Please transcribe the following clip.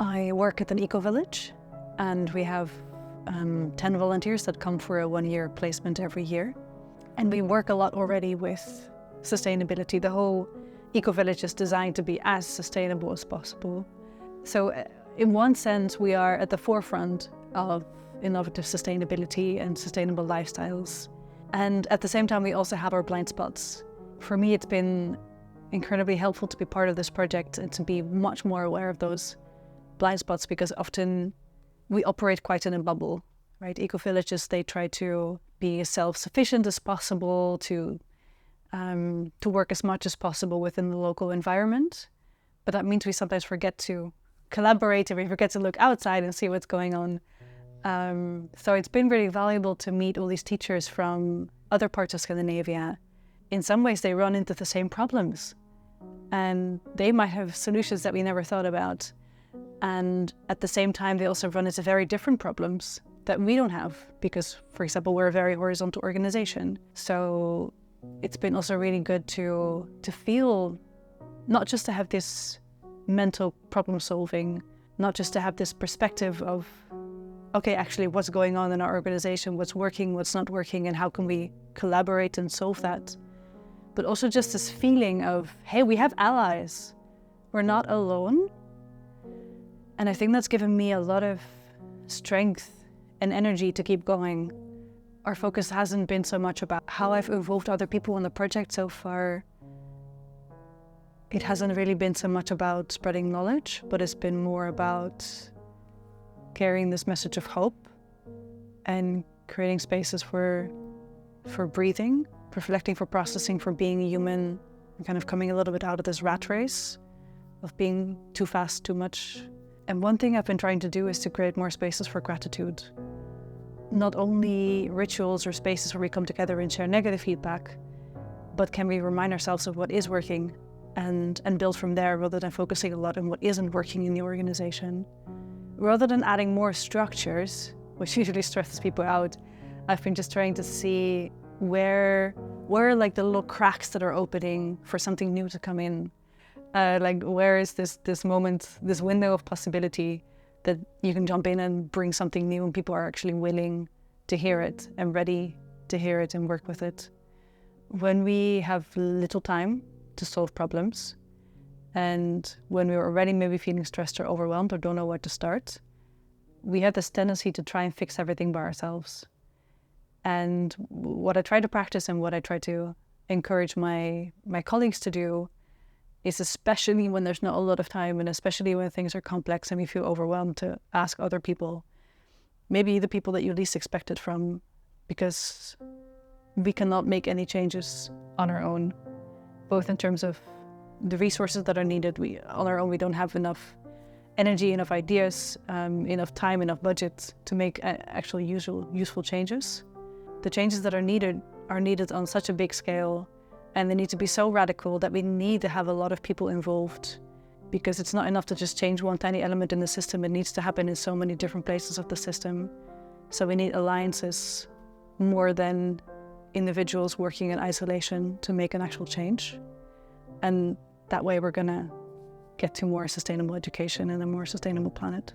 I work at an eco-village, and we have 10 volunteers that come for a 1-year placement every year. And we work a lot already with sustainability. The whole eco-village is designed to be as sustainable as possible. So in one sense, we are at the forefront of innovative sustainability and sustainable lifestyles. And at the same time, we also have our blind spots. For me, it's been incredibly helpful to be part of this project and to be much more aware of those blind spots, because often we operate quite in a bubble, right? Eco-villages, they try to be as self-sufficient as possible, to work as much as possible within the local environment. But that means we sometimes forget to collaborate, and we forget to look outside and see what's going on. So it's been really valuable to meet all these teachers from other parts of Scandinavia. In some ways, they run into the same problems, and they might have solutions that we never thought about. And at the same time, they also run into very different problems that we don't have because, for example, we're a very horizontal organization. So it's been also really good to feel, not just to have this mental problem solving, not just to have this perspective of, okay, actually what's going on in our organization, what's working, what's not working, and how can we collaborate and solve that. But also just this feeling of, hey, we have allies. We're not alone. And I think that's given me a lot of strength and energy to keep going. Our focus hasn't been so much about how I've involved other people in the project so far. It hasn't really been so much about spreading knowledge, but it's been more about carrying this message of hope and creating spaces for breathing, for reflecting, for processing, for being human, and kind of coming a little bit out of this rat race of being too fast, too much. And one thing I've been trying to do is to create more spaces for gratitude. Not only rituals or spaces where we come together and share negative feedback, but can we remind ourselves of what is working and build from there, rather than focusing a lot on what isn't working in the organization. Rather than adding more structures, which usually stresses people out, I've been just trying to see where are like the little cracks that are opening for something new to come in. Like where is this moment, this window of possibility that you can jump in and bring something new, and people are actually willing to hear it and ready to hear it and work with it. When we have little time to solve problems, and when we're already maybe feeling stressed or overwhelmed or don't know where to start, we have this tendency to try and fix everything by ourselves. And what I try to practice and what I try to encourage my colleagues to do is, especially when there's not a lot of time and especially when things are complex and we feel overwhelmed, to ask other people, maybe the people that you least expect it from, because we cannot make any changes on our own, both in terms of the resources that are needed. On our own, we don't have enough energy, enough ideas, enough time, enough budget to make actual useful changes. The changes that are needed on such a big scale, and they need to be so radical that we need to have a lot of people involved, because it's not enough to just change one tiny element in the system. It needs to happen in so many different places of the system. So we need alliances more than individuals working in isolation to make an actual change. And that way we're going to get to more sustainable education and a more sustainable planet.